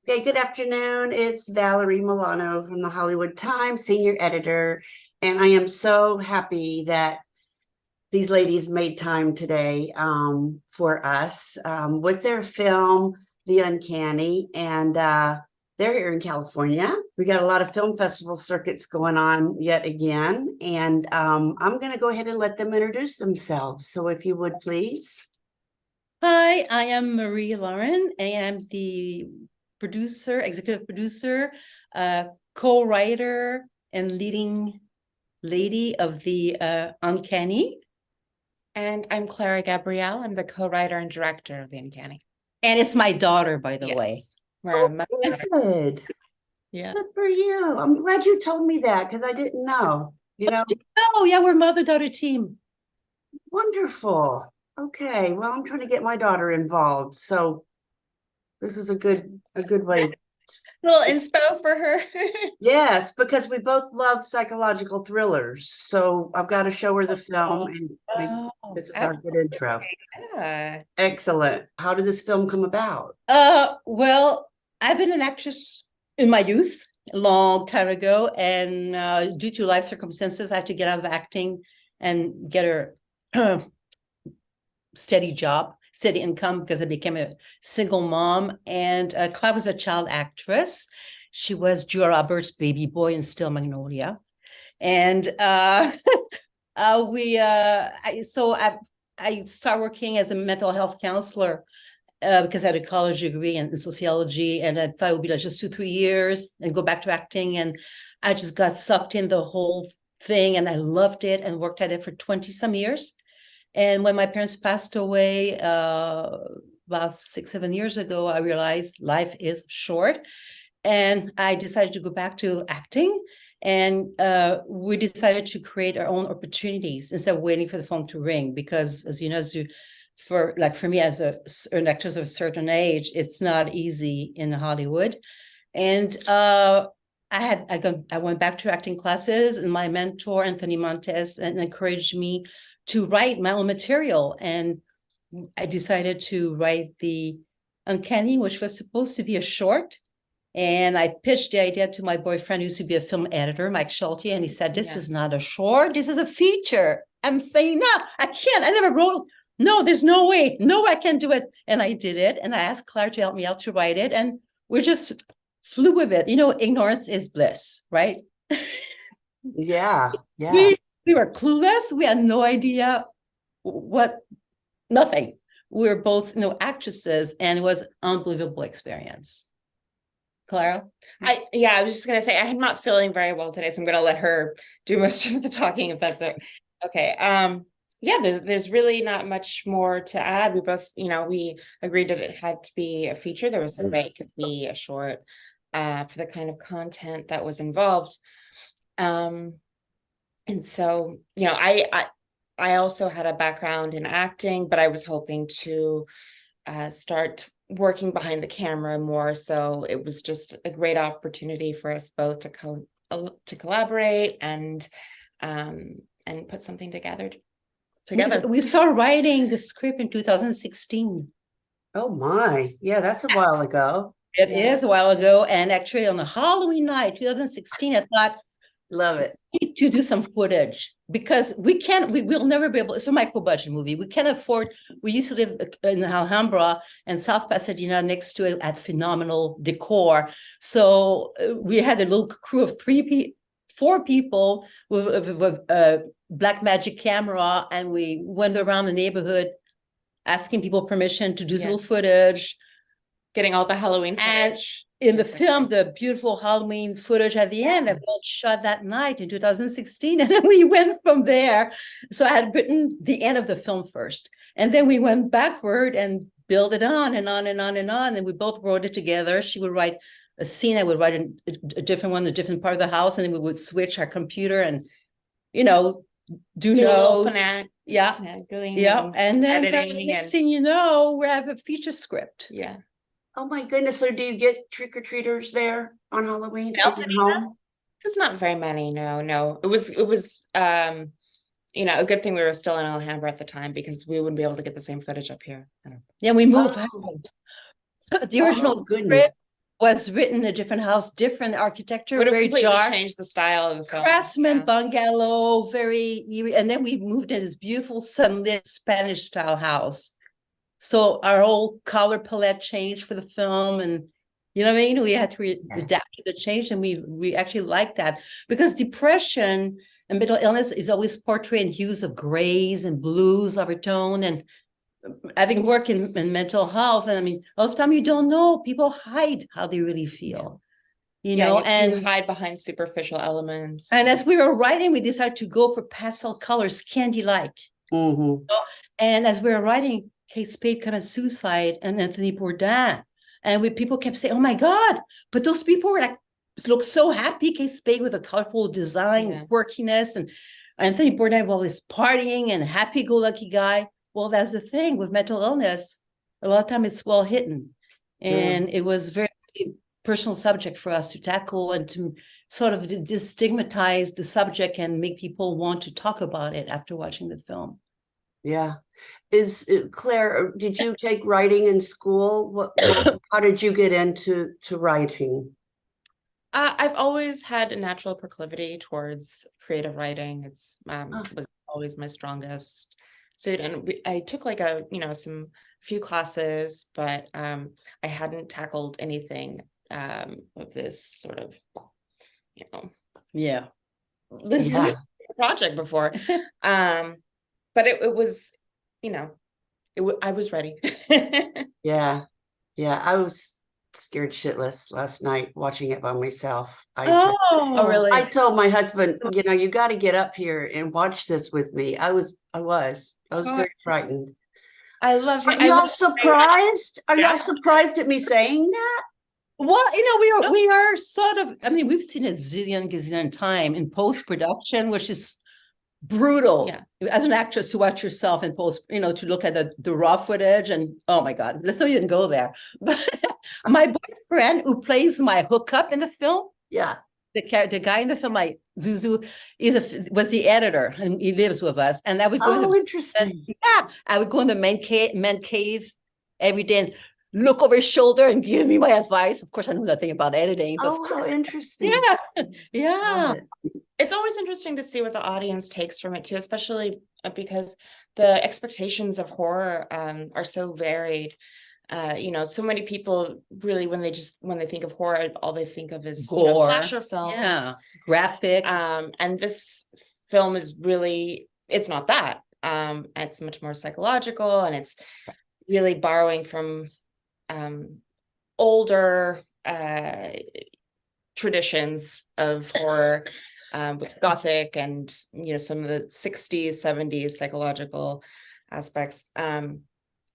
Okay, good afternoon. It's Valerie Milano from the Hollywood Times, senior editor, and I am so happy that these ladies made time today for us with their film, The Uncanny, and they're here in California. We got a lot of film festival circuits going on yet again, and I'm going to go ahead and let them introduce themselves. So if you would, please. Hi, I am Marie Laurin, and I am the producer, executive producer, co-writer, and leading lady of the Uncanny. And I'm Clara Gabrielle. I'm the co-writer and director of the Uncanny. And it's my daughter, by the way. We're Good. Yeah. Good for you. I'm glad you told me that because I didn't know. Oh, yeah, we're mother-daughter team. Wonderful. Okay, well, I'm trying to get my daughter involved, so this is a good way. Little inspo for her. Yes, because we both love psychological thrillers, so I've got to show her the film, and this is our good intro. Yeah. Excellent. How did this film come about? Well, I've been an actress in my youth, a long time ago, and due to life circumstances, I had to get out of acting and get a steady job, steady income, because I became a single mom. And Clara was a child actress. She was Julia Roberts' baby boy in Still Magnolia. And I started working as a mental health counselor because I had a college degree in sociology, and I thought it would be like just 2-3 years and go back to acting. And I just got sucked in the whole thing, and I loved it and worked at it for 20 some years. And when my parents passed away about 6-7 years ago, I realized life is short, and I decided to go back to acting. And we decided to create our own opportunities instead of waiting for the phone to ring, because as you know, for me as an actress of a certain age, it's not easy in Hollywood. And I went back to acting classes, and my mentor Anthony Montes encouraged me to write my own material, and I decided to write the Uncanny, which was supposed to be a short. And I pitched the idea to my boyfriend, who used to be a film editor, Mike Schulte, and he said, "This is not a short, this is a feature." I'm saying, "No, I can't. I never wrote. No, there's no way. No, I can't do it." And I did it, and I asked Claire to help me out to write it, and we just flew with it. You know, ignorance is bliss, right? Yeah. We were clueless. We had no idea nothing. We were both, actresses, and it was an unbelievable experience. Clara? I was just gonna say I'm not feeling very well today, so I'm gonna let her do most of the talking, if that's it. Okay. There's really not much more to add. We both, we agreed that it had to be a feature. There was no way it could be a short for the kind of content that was involved. And so, I also had a background in acting, but I was hoping to start working behind the camera more. So it was just a great opportunity for us both to collaborate and put something together. We started writing the script in 2016. Oh my, yeah, that's a while ago. It is a while ago, and actually on a Halloween night, 2016, I thought, love it. We need to do some footage, because we will never be able. It's a micro budget movie. We can't afford. We used to live in Alhambra and South Pasadena, next to it, at phenomenal decor. So we had a little crew of 4 people with black magic camera, and we went around the neighborhood asking people permission to do little footage, getting all the Halloween footage. In the film, the beautiful Halloween footage at the end, that was shot that night in 2016, and then we went from there. So I had written the end of the film first, and then we went backward and built it on and on and on and on, and we both wrote it together. She would write a scene, I would write a different one, a different part of the house, and then we would switch our computer and, do notes. And then the next thing you know, we have a feature script. Yeah. Oh my goodness. So do you get trick-or-treaters there on Halloween at your home? There's not very many. No. It was a good thing we were still in Alhambra at the time, because we wouldn't be able to get the same footage up here. Yeah, we moved. The original script was written in a different house, different architecture, Would have very completely dark. changed the style of the film. Craftsman Yeah. bungalow, very eerie. And then we moved in this beautiful sunlit Spanish style house. So our whole color palette changed for the film, and you know what I mean? We had to adapt to the change, and we actually liked that because depression and mental illness is always portrayed in hues of grays and blues, overtone, and having worked in mental health, and I mean, all the time you don't know, people hide how they really feel, you know, you and hide behind superficial elements. and as we were writing, we decided to go for pastel colors, candy-like. Mhm. And as we were writing, Kate Spade committed suicide and Anthony Bourdain, and people kept saying, "Oh my God!" But those people were like, look so happy. Kate Spade with a colorful design, quirkiness, and Anthony Bourdain was always partying and happy-go-lucky guy. Well, that's the thing with mental illness. A lot of time it's well hidden, and it was very personal subject for us to tackle and to sort of destigmatize the subject and make people want to talk about it after watching the film. Yeah. Claire, did you take writing in school? How did you get into writing? I've always had a natural proclivity towards creative writing. It's was always my strongest suit, and I took like some few classes, but I hadn't tackled anything of this sort of this project before. But it was, I was ready. Yeah. I was scared shitless last night watching it by myself. Oh, really? I told my husband, you got to get up here and watch this with me. I was very frightened. I love it. Are y'all surprised? Are y'all surprised at me saying that? Well, we are sort of, I mean, we've seen a gazillion time in post-production, which is brutal. As an actress to watch yourself in post, to look at the raw footage, and oh my God, let's not even go there. But my boyfriend who plays my hookup in the film, the guy in the film, like Zouzou, was the editor, and he lives with us. And I would go interesting. I would go in the man cave every day and look over his shoulder and give me my advice. Of course, I know nothing about editing. But how interesting. Yeah. It's always interesting to see what the audience takes from it too, especially because the expectations of horror are so varied. So many people really, when they think of horror, all they think of is slasher films, graphic. And this film is really, it's not that. It's much more psychological, and it's really borrowing from older traditions of horror, with Gothic and some of the 60s, 70s psychological aspects.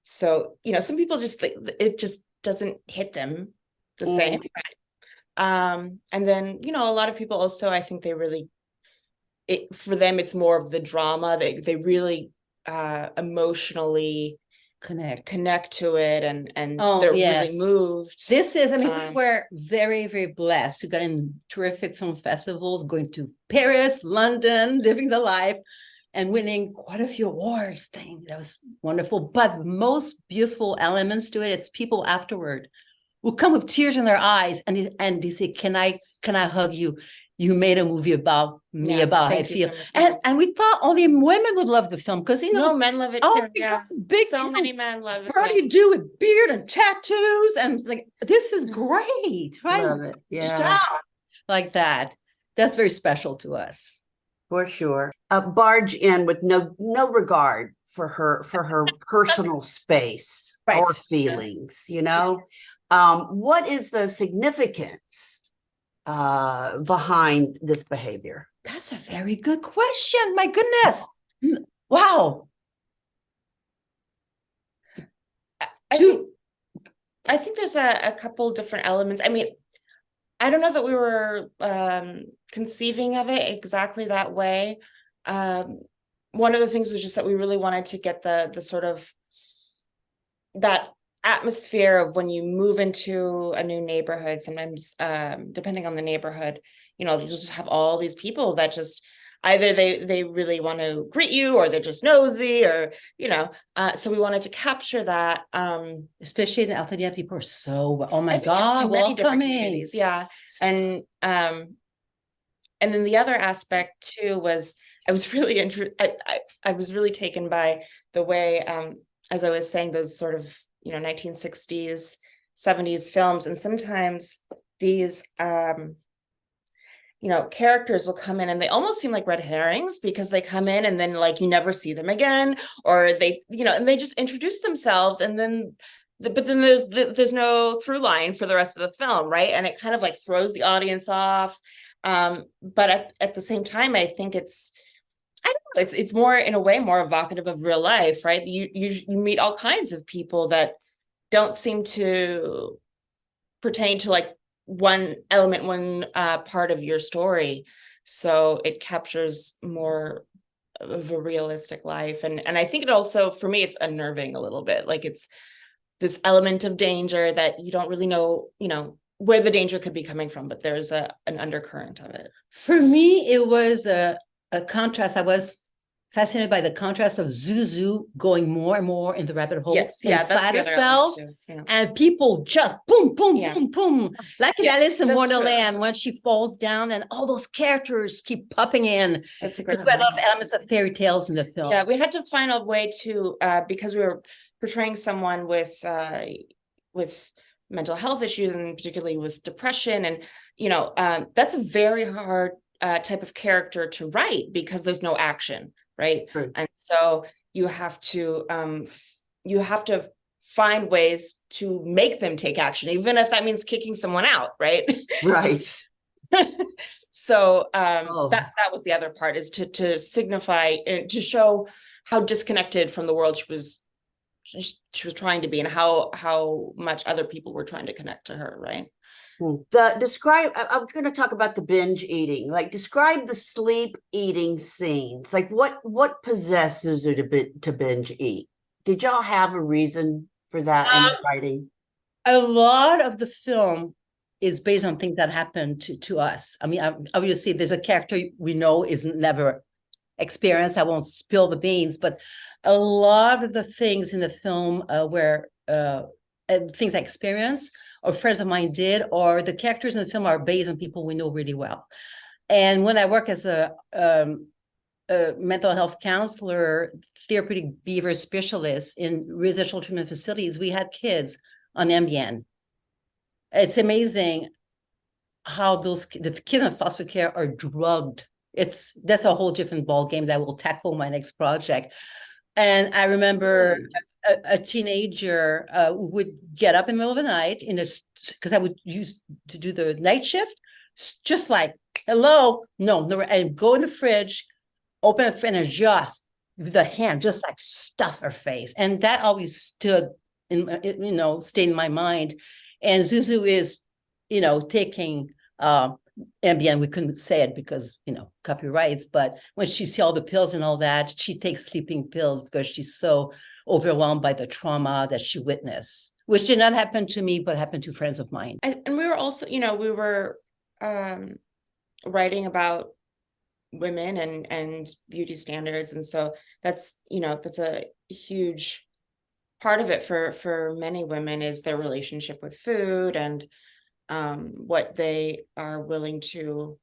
So some people just it just doesn't hit them the same. And then a lot of people also, I think they really, for them it's more of the drama. They really emotionally connect to it, and they're really moved. This is, I mean, we were very, very blessed to get in terrific film festivals, going to Paris, London, living the life, and winning quite a few awards. That was wonderful. But the most beautiful elements to it, it's people afterward who come with tears in their eyes, and they say, can I hug you? You made a movie about me, about how I feel. And we thought only women would love the film, because no, men love it too. Yeah, many men love it. What do you do with beard and tattoos? And like, this is great, right? Love it. Yeah. Like that. That's very special to us. For sure. Barge in with no regard for her personal space or feelings, What is the significance behind this behavior? That's a very good question. My goodness. Wow. I think there's a couple different elements. I mean, I don't know that we were conceiving of it exactly that way. One of the things was just that we really wanted to get the sort of that atmosphere of when you move into a new neighborhood. Sometimes depending on the neighborhood, you'll just have all these people that just either they really want to greet you, or they're just nosy, or so we wanted to capture that. Especially in Altadena, people are so, oh my in God, many different welcoming. communities, yeah. And then the other aspect too was I was really I was really taken by the way, as I was saying, those sort of 1960s, 70s films, and sometimes these characters will come in and they almost seem like red herrings, because they come in and then like you never see them again, or they and they just introduce themselves, and then but then there's no through line for the rest of the film, right? And it kind of like throws the audience off. But at the same time, I think I don't know, it's more, in a way, more evocative of real life, right? You meet all kinds of people that don't seem to pertain to like one element, one part of your story. So it captures more of a realistic life. And I think it also, for me, it's unnerving a little bit. Like, it's this element of danger that you don't really know, where the danger could be coming from, but there's an undercurrent of it. For me, it was a contrast. I was fascinated by the contrast of Zouzou going more and more in the rabbit hole inside herself, and people just boom, boom, boom, boom, like in Alice in Wonderland, when she falls down and all those characters keep popping in. That's a great because I love elements of fairy tales in the film. Yeah, we had to find a way to, because we were portraying someone with mental health issues, and particularly with depression, and that's a very hard type of character to write, because there's no action, right? And so you have to find ways to make them take action, even if that means kicking someone out, right? Right. So that was the other part, is to signify and to show how disconnected from the world she was trying to be, and how much other people were trying to connect to her, right? I was going to talk about the binge eating. Like, describe the sleep eating scenes. Like, what possesses her to binge eat? Did y'all have a reason for that in writing? A lot of the film is based on things that happened to us. I mean, obviously, there's a character we know is never experienced. I won't spill the beans, but a lot of the things in the film where things I experienced or friends of mine did, or the characters in the film are based on people we know really well. And when I work as a mental health counselor, therapeutic behavior specialist in residential treatment facilities, we had kids on Ambien. It's amazing how the kids in foster care are drugged. That's a whole different ball game that will tackle my next project. And I remember a teenager would get up in the middle of the night because I would use to do the night shift, just like, hello, no, and go in the fridge, open the fridge, and just with the hand, just like stuff her face. And that always stayed in my mind. And Zouzou is, taking Ambien. We couldn't say it because, copyrights, but when she sees all the pills and all that, she takes sleeping pills because she's so overwhelmed by the trauma that she witnessed, which did not happen to me, but happened to friends of mine. And we were also, we were writing about women and beauty standards. And so that's a huge part of it for many women, is their relationship with food, and what they are willing to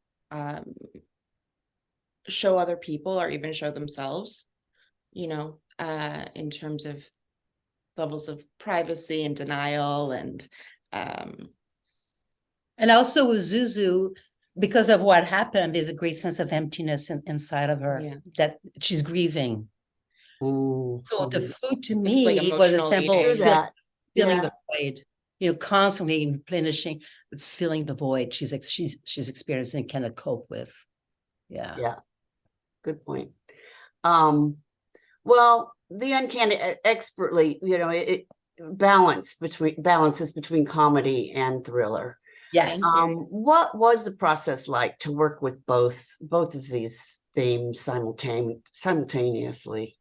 show other people, or even show themselves, in terms of levels of privacy and denial. And also with Zouzou, because of what happened, there's a great sense of emptiness inside of her, that she's grieving. Ooh. So the food to me was a symbol of filling the void, constantly replenishing, filling the void she's experiencing, cannot cope with. Yeah. Good point. Well, the Uncanny expertly, it balances between comedy and thriller. Yes. What was the process like to work with both of these themes simultaneously?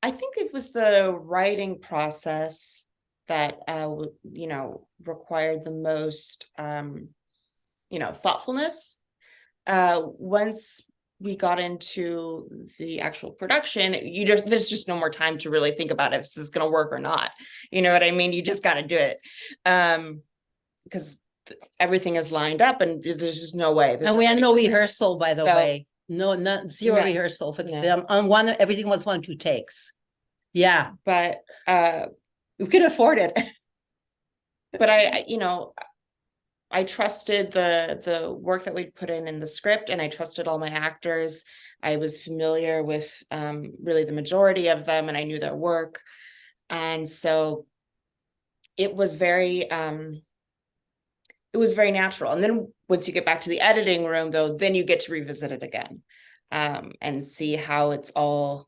I think it was the writing process that required the most thoughtfulness, once we got into the actual production, there's just no more time to really think about if this is going to work or not. You know what I mean? You just got to do it. Because everything is lined up and there's just no way. And we had no rehearsal, by the So- way. No, not zero No, rehearsal for the no. film. Everything was 1-2 takes. Yeah, But we could afford it. but you know, I trusted the work that we'd put in the script, and I trusted all my actors. I was familiar with really the majority of them, and I knew their work. And so it was very natural. And then once you get back to the editing room, though, then you get to revisit it again, and see how it all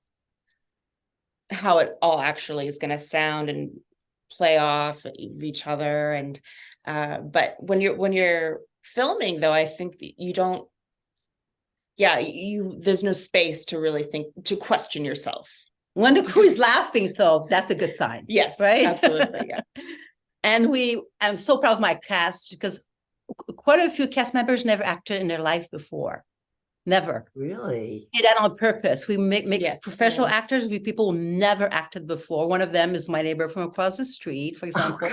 actually is going to sound and play off of each other. And but when you're filming, though, I think that you don't, there's no space to really think, to question yourself. When the crew is laughing, though, that's a good sign. Yes, right? absolutely. Yeah. And I'm so proud of my cast, because quite a few cast members never acted in their life before. Never. Really? Did that on purpose. We mix Yes, professional yeah. actors with people who never acted before. One of them is my neighbor from across the street, for example.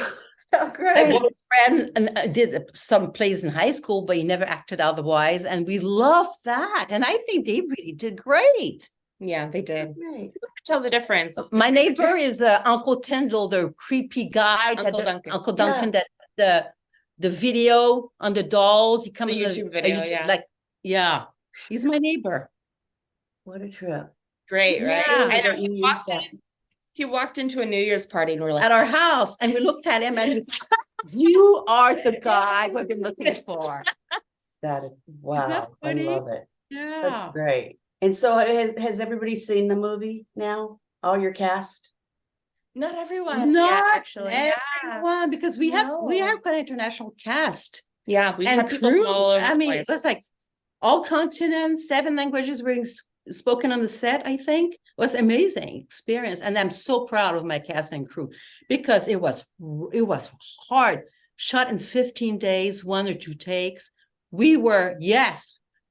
Oh, My great. one friend and did some plays in high school, but he never acted otherwise. And we love that. And I think they really did great. Yeah, they did. Great. Tell the difference. My neighbor is Uncle Tyndall, the creepy guy. Uncle Duncan. Uncle Duncan, that the video on the dolls. He comes The in YouTube video, yeah. Yeah, he's my neighbor. What a trip. Great, right? Yeah. I know. That you used that. He walked into a New Year's party and we're like, At our house, and we looked at him and we you are the guy we've been looking for. Wow, I funny? love it. That's Yeah. great. And so has everybody seen the movie now? All your cast? not everyone. Not actually. everyone, because we have No. quite an international cast. Yeah, we And had people crew. from all over I the mean, place. it was like all continents, 7 languages were spoken on the set, I think. It was amazing experience. And I'm so proud of my cast and crew, because it was hard. Shot in 15 days, 1 or 2 takes. We were,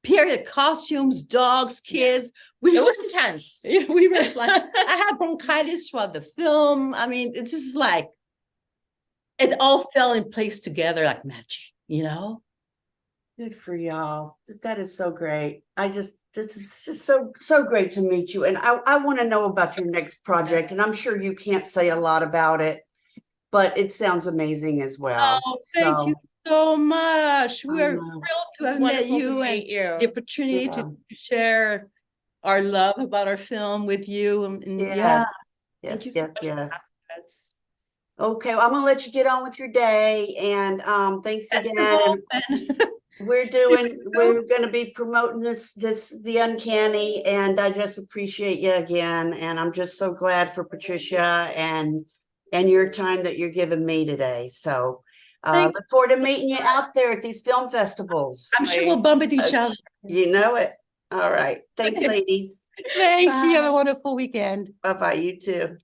period, costumes, dogs, kids. It was intense. We were like, I had bronchitis throughout the film. I mean, it's just like, it all fell in place together like magic, you know? Good for y'all. That is so great. This is just so great to meet you. And I want to know about your next project. And I'm sure you can't say a lot about it, but it sounds amazing as well. Oh, thank you so much. We're know. thrilled to It's have met wonderful you to and meet you. the opportunity Yeah. to share our love about our film with you. And yeah, Yes, you yes, so yes. Yes. Okay, well, I'm gonna let you get on with your day, and thanks again. We're gonna be promoting the Uncanny, and I just appreciate you again, and I'm just so glad for Patricia and your time that you're giving me today. So look forward to meeting you out there at these film festivals. I'm sure we'll bump into each other. You know it. All right. Thanks, ladies. Thank you. Have a wonderful weekend. Bye-bye. You too.